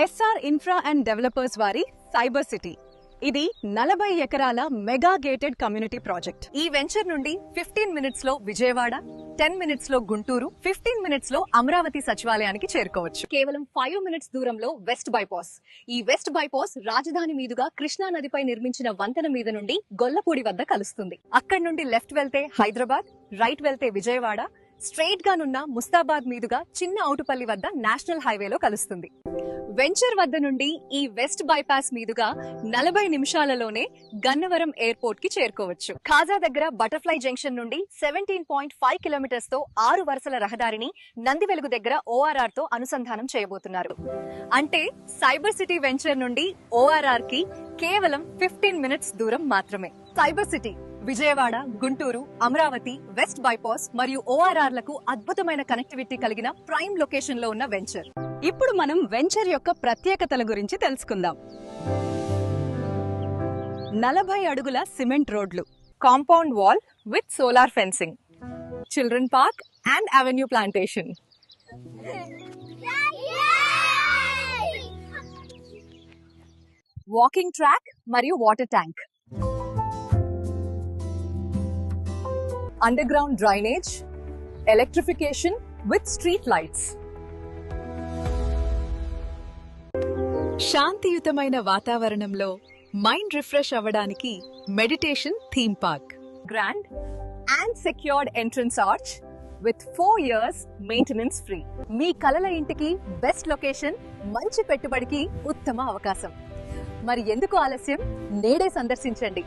SR infra and developers వారి cyber city. ఇది 40 ఎకరాల మెగా గేటెడ్ కమ్యూనిటీ ప్రాజెక్ట్. ఈ వెంచర్ నుండి 15 మినిట్స్ లో విజయవాడ, 10 మినిట్స్ లో గుంటూరు, 15 మినిట్స్ లో అమరావతి సచివాలయానికి చేరుకోవచ్చు. కేవలం 5 మినిట్స్ దూరంలో వెస్ట్ బైపాస్. ఈ వెస్ట్ బైపాస్ రాజధాని మీదుగా కృష్ణా నదిపై నిర్మించిన వంతెన మీద నుండి గొల్లపూడి వద్ద కలుస్తుంది. అక్కడి నుండి లెఫ్ట్ వెళ్తే హైదరాబాద్, రైట్ వెళ్తే విజయవాడ, స్ట్రెయిట్ గా నున్న ముస్తాబాద్ మీదుగా చిన్న ఔటుపల్లి వద్ద నేషనల్ హైవేలో కలుస్తుంది. వెంచర్ వద్ద నుండి ఈ వెస్ట్ బైపాస్ మీదుగా 40 నిమిషాలలోనే గన్నవరం ఎయిర్పోర్ట్ కి చేరుకోవచ్చు. ఖాజా దగ్గర బటర్ఫ్లై జంక్షన్ నుండి 17.5 కిలోమీటర్స్ తో 6 వరుసల రహదారిని నందివెలుగు దగ్గర ORR తో అనుసంధానం చేయబోతున్నారు. అంటే సైబర్ సిటీ వెంచర్ నుండి ORR కి కేవలం 15 మినిట్స్ దూరం మాత్రమే. Cyber city Vijayawada, Guntur, Amaravati, west bypass మరియు ORR లకు అద్భుతమైన కనెక్టివిటీ కలిగిన ప్రైమ్ లొకేషన్ లో ఉన్న వెంచర్. ఇప్పుడు మనం వెంచర్ యొక్క ప్రత్యేకతల గురించి తెలుసుకుందాం. 40 అడుగుల సిమెంట్ రోడ్లు, compound wall with solar fencing, children park and avenue plantation, walking track మరియు water tank, underground drainage, electrification with street lights. శాంతియుతమైన వాతావరణంలో మైండ్ రిఫ్రెష్ అవ్వడానికి meditation theme park, grand and secured entrance arch with 4 years maintenance free. మీ కలల ఇంటికి best location, మంచి పెట్టుబడికి ఉత్తమ అవకాశం. మరి ఎందుకు ఆలస్యం? నేడే సందర్శించండి.